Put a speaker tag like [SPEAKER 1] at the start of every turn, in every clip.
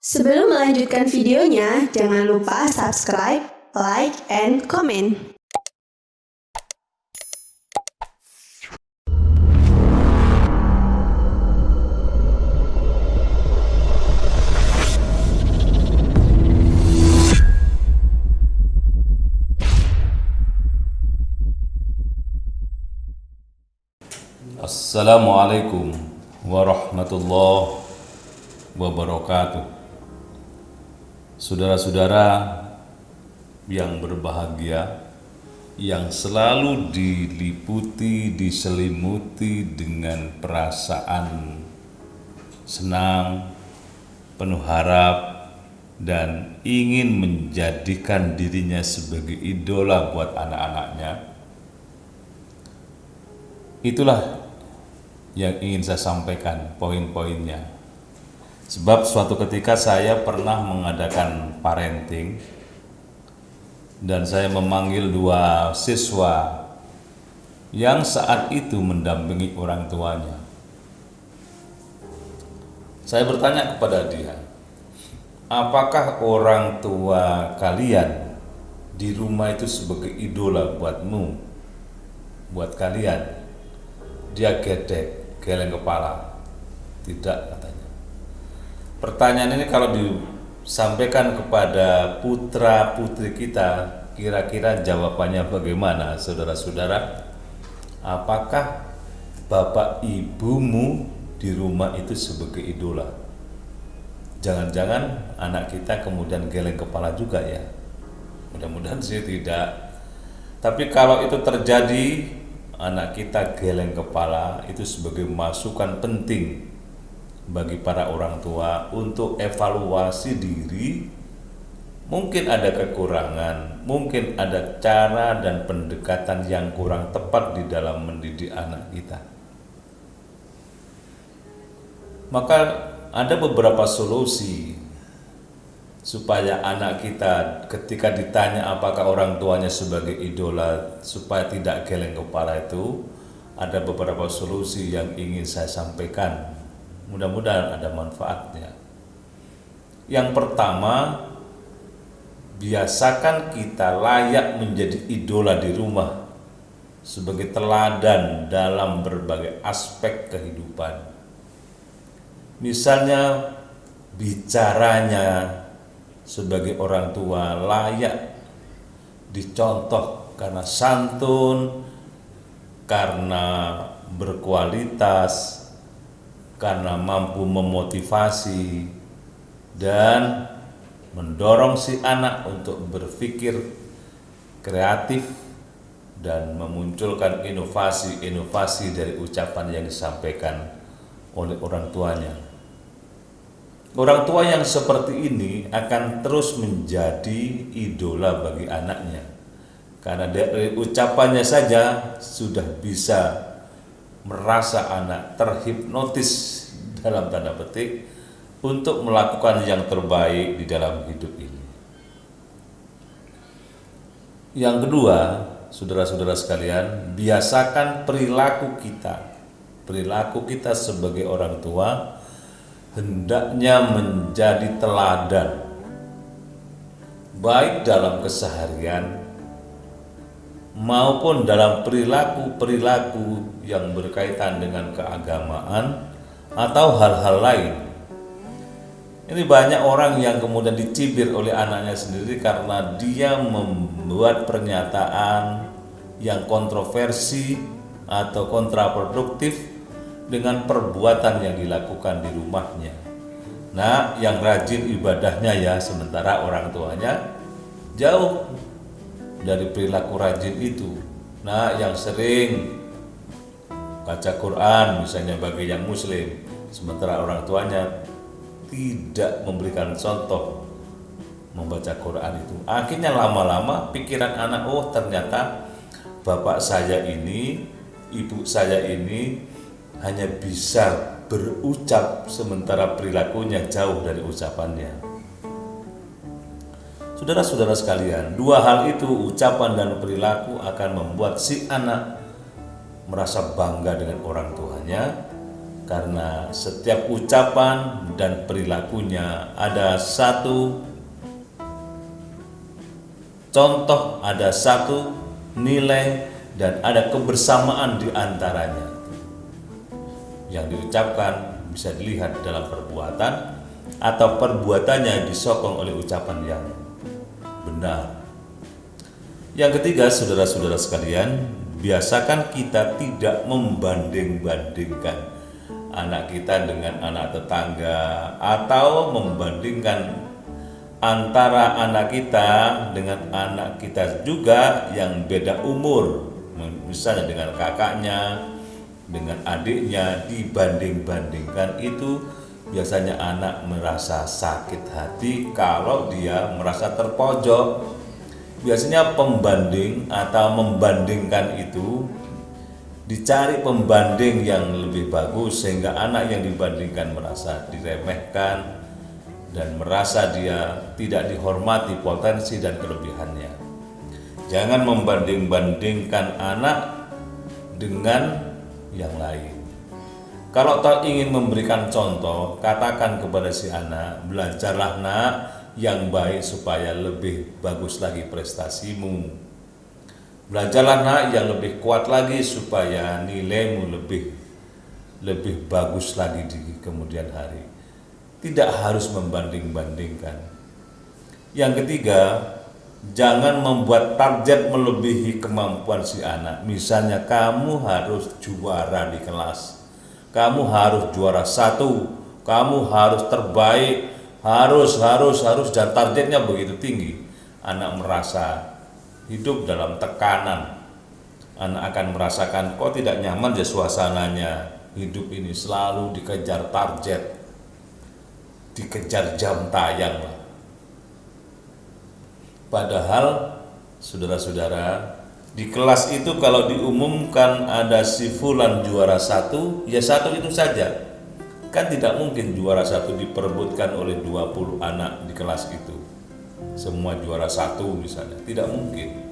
[SPEAKER 1] Sebelum melanjutkan videonya, jangan lupa subscribe, like, and comment.
[SPEAKER 2] Assalamualaikum warahmatullahi wabarakatuh. Saudara-saudara yang berbahagia, yang selalu diliputi, diselimuti dengan perasaan senang, penuh harap, dan ingin menjadikan dirinya sebagai idola buat anak-anaknya. Itulah yang ingin saya sampaikan poin-poinnya. Sebab suatu ketika saya pernah mengadakan parenting dan saya memanggil dua siswa yang saat itu mendampingi orang tuanya. Saya bertanya kepada dia, apakah orang tua kalian di rumah itu sebagai idola buatmu, buat kalian? Dia gedek, geleng kepala. Tidak, katanya. Pertanyaan ini kalau disampaikan kepada putra putri kita, kira-kira jawabannya bagaimana, saudara-saudara? Apakah bapak ibumu di rumah itu sebagai idola? Jangan-jangan anak kita kemudian geleng kepala juga ya? Mudah-mudahan sih tidak. Tapi kalau itu terjadi, anak kita geleng kepala, itu sebagai masukan penting bagi para orang tua untuk evaluasi diri. Mungkin ada kekurangan, mungkin ada cara dan pendekatan yang kurang tepat di dalam mendidik anak kita. Maka ada beberapa solusi supaya anak kita ketika ditanya apakah orang tuanya sebagai idola supaya tidak geleng kepala itu. Ada beberapa solusi yang ingin saya sampaikan, mudah-mudahan ada manfaatnya. Yang pertama, biasakan kita layak menjadi idola di rumah sebagai teladan dalam berbagai aspek kehidupan. Misalnya bicaranya sebagai orang tua layak dicontoh karena santun, karena berkualitas, karena mampu memotivasi dan mendorong si anak untuk berpikir kreatif dan memunculkan inovasi-inovasi dari ucapan yang disampaikan oleh orang tuanya. Orang tua yang seperti ini akan terus menjadi idola bagi anaknya, karena dari ucapannya saja sudah bisa merasa anak terhipnotis dalam tanda petik untuk melakukan yang terbaik di dalam hidup ini. Yang kedua, saudara-saudara sekalian, biasakan perilaku kita sebagai orang tua hendaknya menjadi teladan, baik dalam keseharian maupun dalam perilaku-perilaku yang berkaitan dengan keagamaan atau hal-hal lain. Ini banyak orang yang kemudian dicibir oleh anaknya sendiri karena dia membuat pernyataan yang kontroversi atau kontraproduktif dengan perbuatan yang dilakukan di rumahnya. Nah, yang rajin ibadahnya ya, sementara orang tuanya jauh dari perilaku rajin itu. Nah, yang sering baca Quran misalnya bagi yang muslim, sementara orang tuanya tidak memberikan contoh membaca Quran itu. Akhirnya lama-lama pikiran anak, oh ternyata bapak saya ini, ibu saya ini hanya bisa berucap sementara perilakunya jauh dari ucapannya. Saudara-saudara sekalian, dua hal itu, ucapan dan perilaku, akan membuat si anak merasa bangga dengan orang tuanya karena setiap ucapan dan perilakunya ada satu contoh, ada satu nilai, dan ada kebersamaan di antaranya. Yang diucapkan bisa dilihat dalam perbuatan atau perbuatannya disokong oleh ucapan yang benar. Yang ketiga, saudara-saudara sekalian, biasakan kita tidak membanding-bandingkan anak kita dengan anak tetangga, atau membandingkan antara anak kita dengan anak kita juga yang beda umur, misalnya dengan kakaknya, dengan adiknya, dibanding-bandingkan. Itu biasanya anak merasa sakit hati kalau dia merasa terpojok. Biasanya pembanding atau membandingkan itu dicari pembanding yang lebih bagus, sehingga anak yang dibandingkan merasa diremehkan dan merasa dia tidak dihormati potensi dan kelebihannya. Jangan membanding-bandingkan anak dengan yang lain. Kalau tak ingin memberikan contoh, katakan kepada si anak, belajarlah nak yang baik supaya lebih bagus lagi prestasimu. Belajarlah nak yang lebih kuat lagi supaya nilaimu lebih bagus lagi di kemudian hari. Tidak harus membanding-bandingkan. Yang ketiga, jangan membuat target melebihi kemampuan si anak. Misalnya kamu harus juara di kelas, kamu harus juara 1, kamu harus terbaik, harus dan targetnya begitu tinggi. Anak merasa hidup dalam tekanan. Anak akan merasakan kok tidak nyaman ya suasananya. Hidup ini selalu dikejar target, dikejar jam tayang lah. Padahal saudara-saudara, di kelas itu kalau diumumkan ada si fulan juara 1, ya 1 itu saja. Kan tidak mungkin juara 1 diperebutkan oleh 20 anak di kelas itu, semua juara 1 misalnya, tidak mungkin.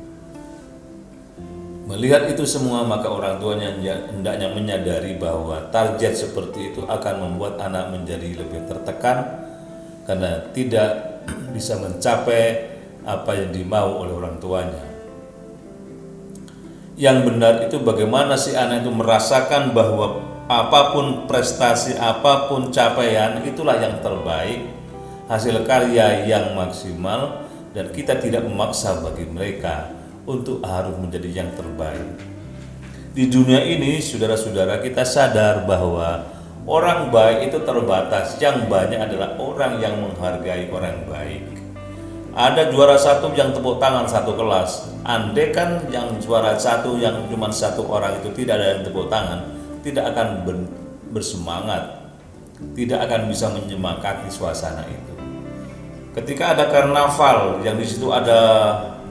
[SPEAKER 2] Melihat itu semua, maka orang tuanya hendaknya menyadari bahwa target seperti itu akan membuat anak menjadi lebih tertekan karena tidak bisa mencapai apa yang dimau oleh orang tuanya. Yang benar itu bagaimana si anak itu merasakan bahwa apapun prestasi, apapun capaian, itulah yang terbaik, hasil karya yang maksimal, dan kita tidak memaksa bagi mereka untuk harus menjadi yang terbaik. Di dunia ini, saudara-saudara, kita sadar bahwa orang baik itu terbatas. Yang banyak adalah orang yang menghargai orang baik. Ada juara 1 yang tepuk tangan satu kelas. Andai kan yang juara 1 yang cuma 1 orang itu tidak ada yang tepuk tangan, tidak akan bersemangat, tidak akan bisa menyemangati suasana itu. Ketika ada karnaval yang di situ ada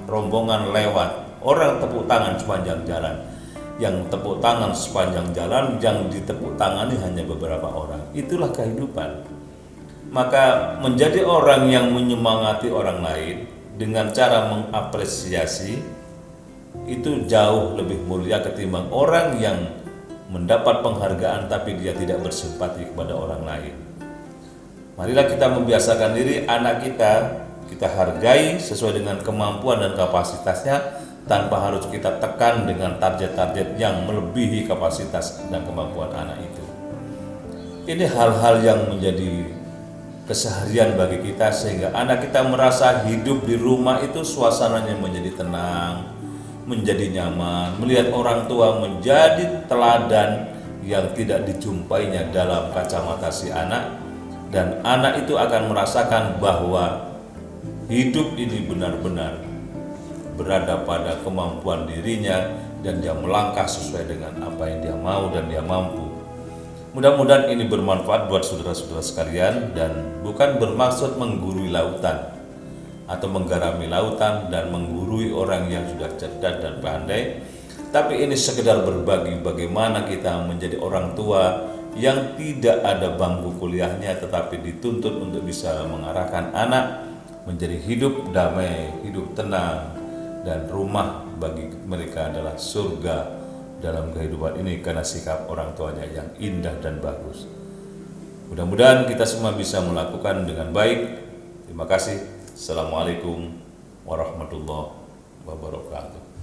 [SPEAKER 2] rombongan lewat, orang tepuk tangan sepanjang jalan. Yang tepuk tangan sepanjang jalan, yang ditepuk tangani hanya beberapa orang. Itulah kehidupan. Maka menjadi orang yang menyemangati orang lain dengan cara mengapresiasi itu jauh lebih mulia ketimbang orang yang mendapat penghargaan tapi dia tidak bersimpati kepada orang lain. Marilah kita membiasakan diri anak kita hargai sesuai dengan kemampuan dan kapasitasnya, tanpa harus kita tekan dengan target-target yang melebihi kapasitas dan kemampuan anak itu. Ini hal-hal yang menjadi keseharian bagi kita, sehingga anak kita merasa hidup di rumah itu suasananya menjadi tenang, menjadi nyaman, melihat orang tua menjadi teladan yang tidak dijumpainya dalam kacamata si anak, dan anak itu akan merasakan bahwa hidup ini benar-benar berada pada kemampuan dirinya dan dia melangkah sesuai dengan apa yang dia mau dan dia mampu. Mudah-mudahan ini bermanfaat buat saudara-saudara sekalian, dan bukan bermaksud menggurui lautan atau menggarami lautan dan menggurui orang yang sudah cerdas dan pandai, tapi ini sekedar berbagi bagaimana kita menjadi orang tua yang tidak ada bangku kuliahnya, tetapi dituntut untuk bisa mengarahkan anak menjadi hidup damai, hidup tenang, dan rumah bagi mereka adalah surga dalam kehidupan ini karena sikap orang tuanya yang indah dan bagus. Mudah-mudahan kita semua bisa melakukan dengan baik. Terima kasih. Assalamualaikum warahmatullahi wabarakatuh.